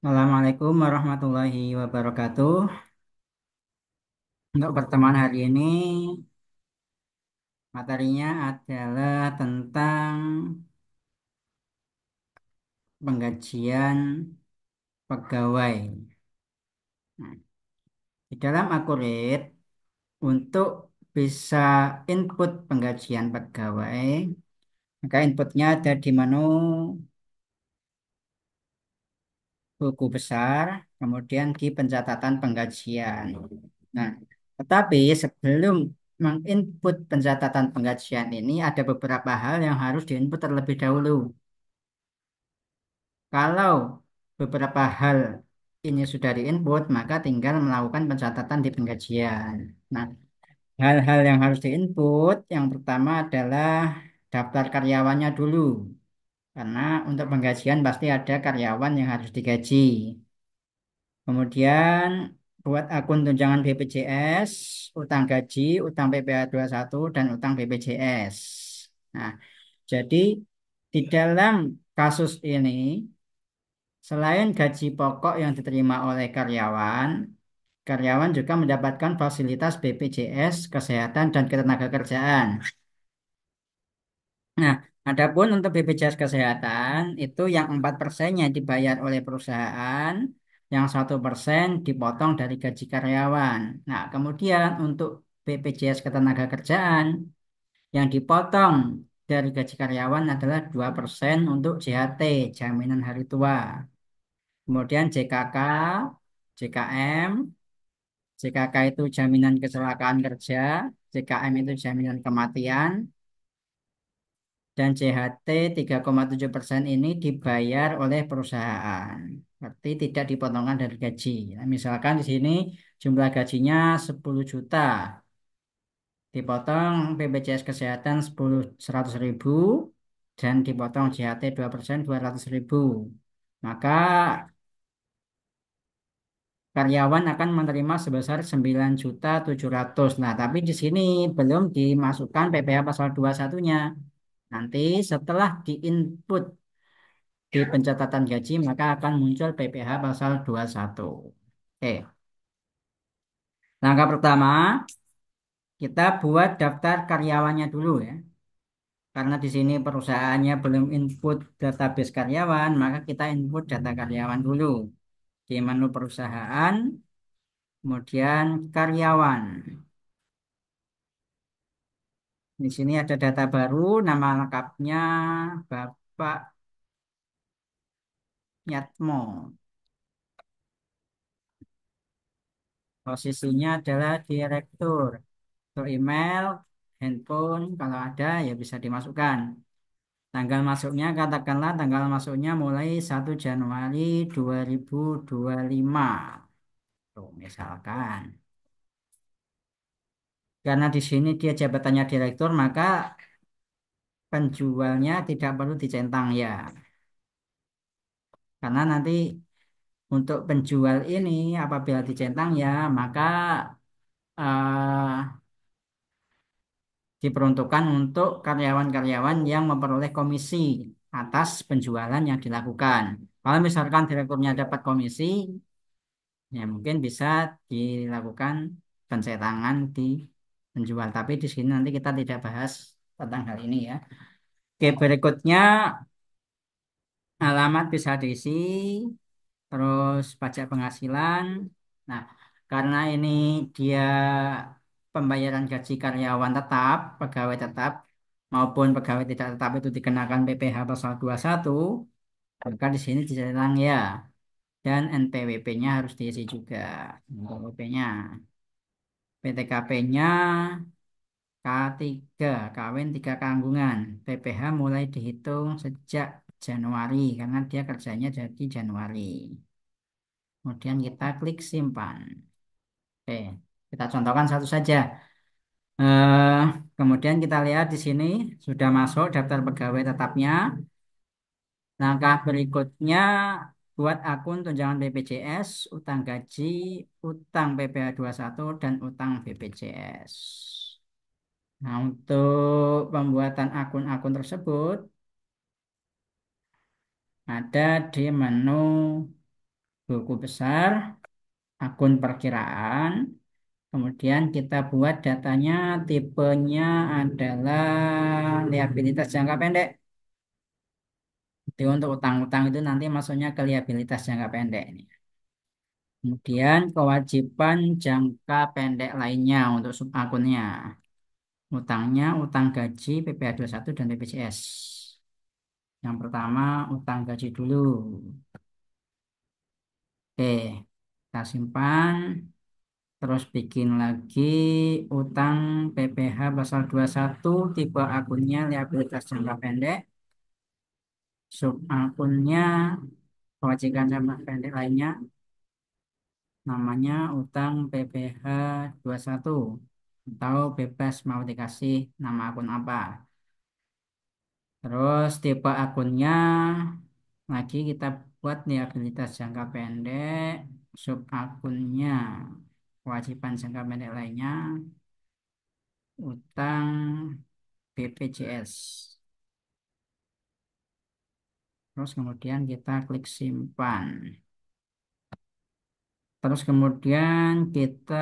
Assalamualaikum warahmatullahi wabarakatuh. Untuk pertemuan hari ini, materinya adalah tentang penggajian pegawai. Nah, di dalam Akurit, untuk bisa input penggajian pegawai, maka inputnya ada di menu buku besar, kemudian di pencatatan penggajian. Nah, tetapi sebelum menginput pencatatan penggajian ini ada beberapa hal yang harus diinput terlebih dahulu. Kalau beberapa hal ini sudah diinput, maka tinggal melakukan pencatatan di penggajian. Nah, hal-hal yang harus diinput yang pertama adalah daftar karyawannya dulu. Karena untuk penggajian pasti ada karyawan yang harus digaji. Kemudian buat akun tunjangan BPJS, utang gaji, utang PPh satu dan utang BPJS. Nah, jadi di dalam kasus ini, selain gaji pokok yang diterima oleh karyawan, karyawan juga mendapatkan fasilitas BPJS, kesehatan, dan ketenagakerjaan. Nah, adapun untuk BPJS Kesehatan itu yang 4%-nya dibayar oleh perusahaan, yang 1% dipotong dari gaji karyawan. Nah, kemudian untuk BPJS Ketenagakerjaan yang dipotong dari gaji karyawan adalah 2% untuk JHT, Jaminan Hari Tua. Kemudian JKK, JKM, JKK itu Jaminan Kecelakaan Kerja, JKM itu Jaminan Kematian, dan JHT 3,7% ini dibayar oleh perusahaan. Berarti tidak dipotongkan dari gaji. Nah, misalkan di sini jumlah gajinya 10 juta, dipotong BPJS Kesehatan 100 ribu, dan dipotong JHT 2% 200 ribu. Maka karyawan akan menerima sebesar 9.700.000. Nah, tapi di sini belum dimasukkan PPh pasal 21-nya. Nanti setelah diinput di pencatatan gaji, maka akan muncul PPh pasal 21. Oke, langkah pertama, kita buat daftar karyawannya dulu ya. Karena di sini perusahaannya belum input database karyawan, maka kita input data karyawan dulu. Di menu perusahaan, kemudian karyawan. Di sini ada data baru, nama lengkapnya Bapak Yatmo. Posisinya adalah direktur. Untuk email, handphone, kalau ada ya bisa dimasukkan. Tanggal masuknya katakanlah tanggal masuknya mulai 1 Januari 2025. Tuh, misalkan. Karena di sini dia jabatannya direktur, maka penjualnya tidak perlu dicentang ya. Karena nanti untuk penjual ini apabila dicentang ya, maka eh, diperuntukkan untuk karyawan-karyawan yang memperoleh komisi atas penjualan yang dilakukan. Kalau misalkan direkturnya dapat komisi, ya mungkin bisa dilakukan pencetangan di penjual. Tapi di sini nanti kita tidak bahas tentang hal ini ya. Oke, berikutnya alamat bisa diisi, terus pajak penghasilan. Nah, karena ini dia pembayaran gaji karyawan tetap, pegawai tetap, maupun pegawai tidak tetap itu dikenakan PPh pasal 21, maka di sini dicetak ya. Dan NPWP-nya harus diisi juga. NPWP-nya. PTKP-nya K3, kawin 3 kanggungan. PPh mulai dihitung sejak Januari, karena dia kerjanya jadi Januari. Kemudian kita klik simpan. Oke, kita contohkan satu saja. Eh, Kemudian kita lihat di sini sudah masuk daftar pegawai tetapnya. Langkah berikutnya buat akun tunjangan BPJS, utang gaji, utang PPh 21 dan utang BPJS. Nah, untuk pembuatan akun-akun tersebut ada di menu buku besar, akun perkiraan, kemudian kita buat datanya tipenya adalah liabilitas jangka pendek. Jadi untuk utang-utang itu nanti masuknya ke liabilitas jangka pendek ini. Kemudian kewajiban jangka pendek lainnya untuk subakunnya. Utangnya utang gaji PPh satu dan BPJS. Yang pertama utang gaji dulu. Oke, kita simpan. Terus bikin lagi utang PPh pasal 21 tipe akunnya liabilitas jangka pendek. Subakunnya kewajiban jangka pendek lainnya namanya utang PPh satu atau bebas mau dikasih nama akun apa. Terus tipe akunnya lagi kita buat liabilitas jangka pendek, sub akunnya kewajiban jangka pendek lainnya utang BPJS. Terus kemudian kita klik simpan. Terus kemudian kita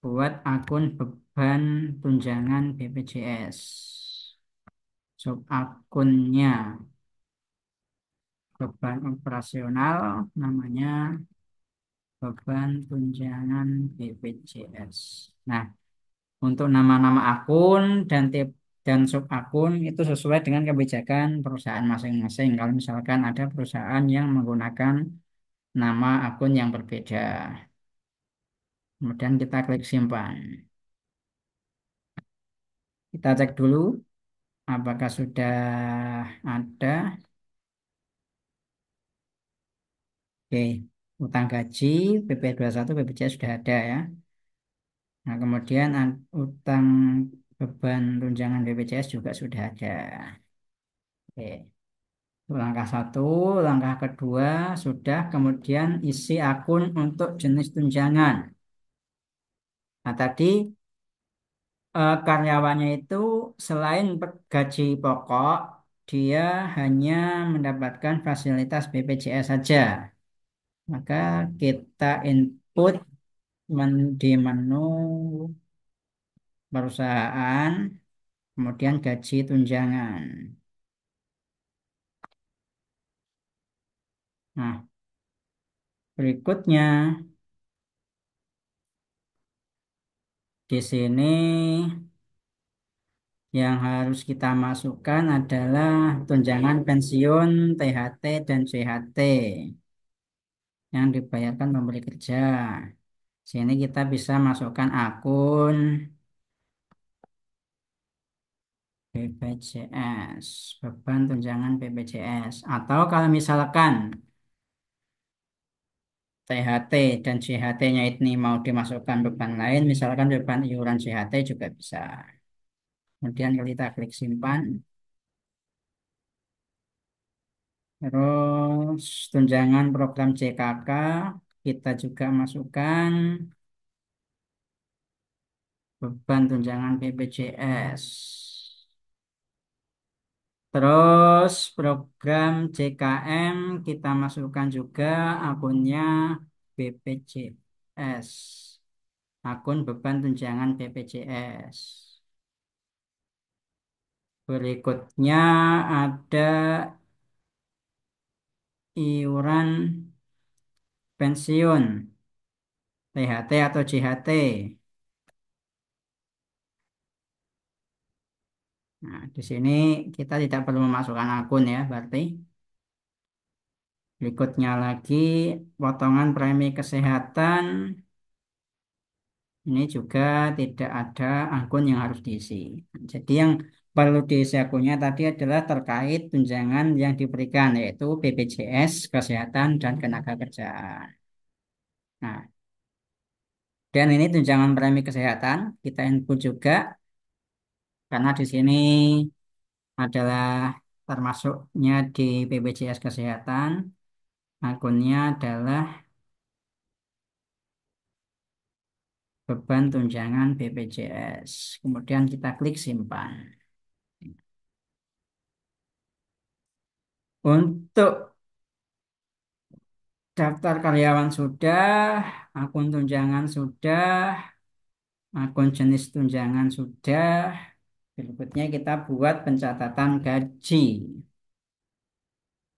buat akun beban tunjangan BPJS. Sub akunnya beban operasional namanya beban tunjangan BPJS. Nah, untuk nama-nama akun dan tip dan sub akun itu sesuai dengan kebijakan perusahaan masing-masing. Kalau misalkan ada perusahaan yang menggunakan nama akun yang berbeda. Kemudian kita klik simpan. Kita cek dulu apakah sudah ada. Oke, utang gaji PP21 BPJS sudah ada ya. Nah, kemudian utang beban tunjangan BPJS juga sudah ada. Oke. Langkah satu, langkah kedua sudah kemudian isi akun untuk jenis tunjangan. Nah, tadi karyawannya itu selain gaji pokok, dia hanya mendapatkan fasilitas BPJS saja. Maka kita input di menu perusahaan, kemudian gaji tunjangan. Nah, berikutnya di sini yang harus kita masukkan adalah tunjangan pensiun, THT, dan CHT yang dibayarkan pemberi kerja. Sini kita bisa masukkan akun BPJS, beban tunjangan BPJS. Atau kalau misalkan THT dan CHT-nya ini mau dimasukkan beban lain, misalkan beban iuran CHT juga bisa. Kemudian kita klik simpan. Terus tunjangan program CKK kita juga masukkan beban tunjangan BPJS. Terus program JKM kita masukkan juga akunnya BPJS. Akun beban tunjangan BPJS. Berikutnya ada iuran pensiun, THT atau JHT. Nah, di sini kita tidak perlu memasukkan akun ya, berarti. Berikutnya lagi, potongan premi kesehatan. Ini juga tidak ada akun yang harus diisi. Jadi yang perlu diisi akunnya tadi adalah terkait tunjangan yang diberikan, yaitu BPJS, Kesehatan, dan Tenaga Kerjaan. Nah, dan ini tunjangan premi kesehatan, kita input juga, karena di sini adalah termasuknya di BPJS Kesehatan. Akunnya adalah beban tunjangan BPJS. Kemudian kita klik simpan. Untuk Daftar karyawan sudah, akun tunjangan sudah, akun jenis tunjangan sudah. Berikutnya kita buat pencatatan gaji.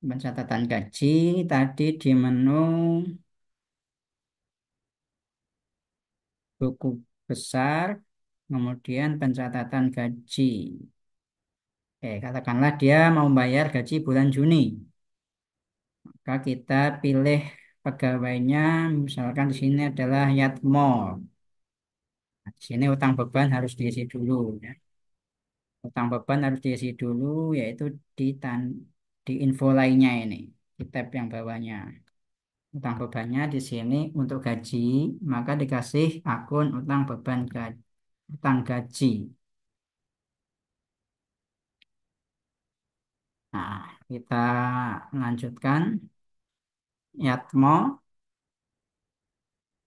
Pencatatan gaji tadi di menu buku besar, kemudian pencatatan gaji. Katakanlah dia mau bayar gaji bulan Juni. Maka kita pilih pegawainya, misalkan di sini adalah Yatmo. Nah, di sini utang beban harus diisi dulu, ya. Utang beban harus diisi dulu, yaitu di di info lainnya ini, di tab yang bawahnya. Utang bebannya di sini untuk gaji, maka dikasih akun utang beban utang gaji. Nah, kita lanjutkan. Yatmo.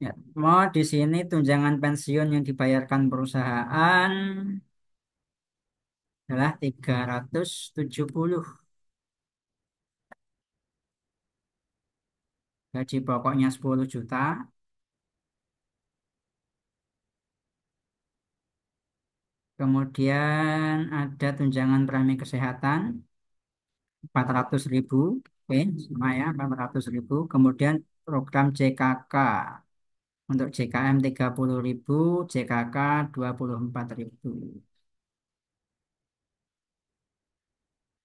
Yatmo di sini tunjangan pensiun yang dibayarkan perusahaan adalah 370. Gaji pokoknya 10 juta. Kemudian ada tunjangan premi kesehatan 400.000. Oke, sama ya 400.000. Kemudian program JKK. Untuk JKM 30.000, JKK 24.000.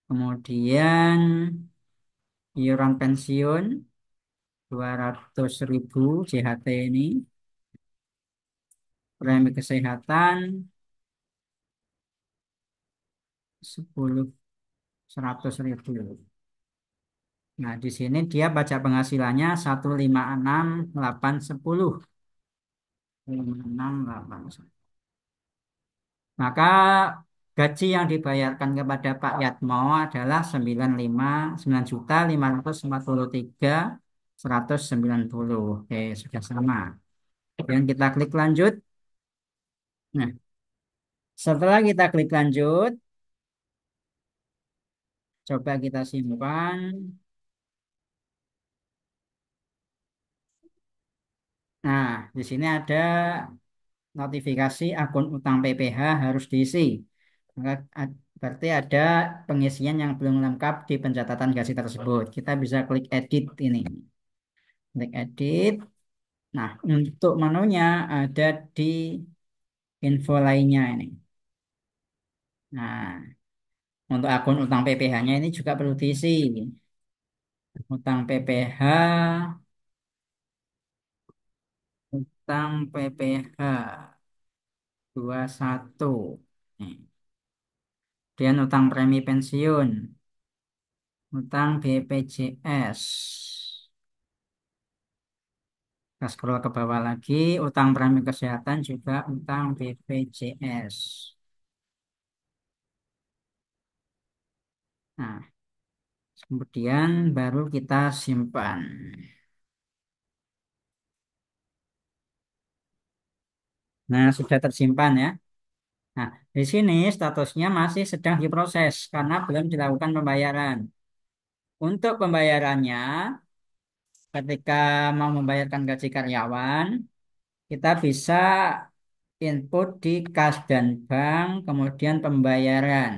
Kemudian iuran pensiun 200.000 JHT ini. Premi kesehatan 10 100.000. Nah, di sini dia pajak penghasilannya 156.810. 156.810. Maka gaji yang dibayarkan kepada Pak Yatmo adalah 9.943.190. Oke, sudah sama. Kemudian kita klik lanjut. Nah, setelah kita klik lanjut, coba kita simpan. Nah, di sini ada notifikasi akun utang PPh harus diisi. Maka berarti ada pengisian yang belum lengkap di pencatatan gaji tersebut. Kita bisa klik edit ini. Klik edit. Nah, untuk menunya ada di info lainnya ini. Nah, untuk akun utang PPh-nya ini juga perlu diisi. Utang PPh, utang PPh 21. Nih. Kemudian utang premi pensiun, utang BPJS. Kita scroll ke bawah lagi, utang premi kesehatan juga utang BPJS. Nah, kemudian baru kita simpan. Nah, sudah tersimpan ya. Nah, di sini statusnya masih sedang diproses karena belum dilakukan pembayaran. Untuk pembayarannya, ketika mau membayarkan gaji karyawan, kita bisa input di kas dan bank, kemudian pembayaran.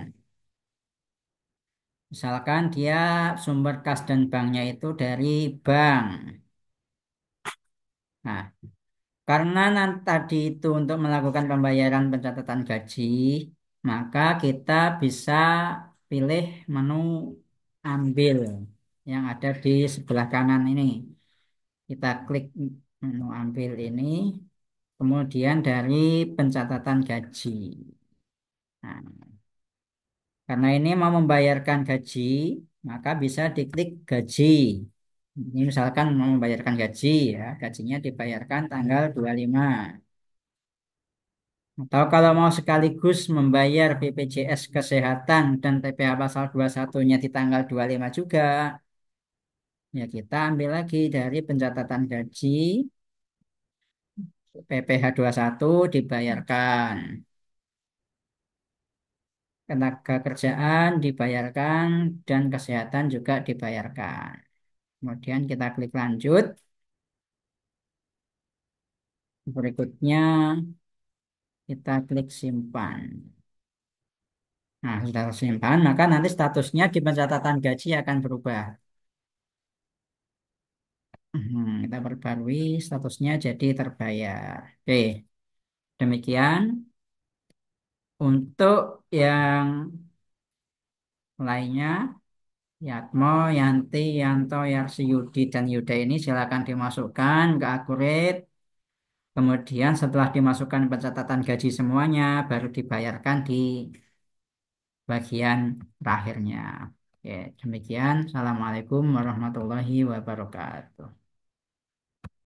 Misalkan dia sumber kas dan banknya itu dari bank. Nah, karena nanti tadi itu untuk melakukan pembayaran pencatatan gaji, maka kita bisa pilih menu ambil yang ada di sebelah kanan ini. Kita klik menu ambil ini, kemudian dari pencatatan gaji. Nah, karena ini mau membayarkan gaji, maka bisa diklik gaji. Ini misalkan mau membayarkan gaji ya, gajinya dibayarkan tanggal 25. Atau kalau mau sekaligus membayar BPJS Kesehatan dan TPH pasal 21-nya di tanggal 25 juga, ya kita ambil lagi dari pencatatan gaji, PPh 21 dibayarkan. Tenaga kerjaan dibayarkan dan kesehatan juga dibayarkan. Kemudian kita klik lanjut. Berikutnya kita klik simpan. Nah, sudah tersimpan, maka nanti statusnya di pencatatan gaji akan berubah. Kita perbarui statusnya jadi terbayar. Oke, demikian untuk yang lainnya. Yatmo, Yanti, Yanto, Yarsi, Yudi, dan Yuda ini silakan dimasukkan ke Akurit. Kemudian setelah dimasukkan pencatatan gaji semuanya, baru dibayarkan di bagian terakhirnya. Oke, demikian. Assalamualaikum warahmatullahi wabarakatuh.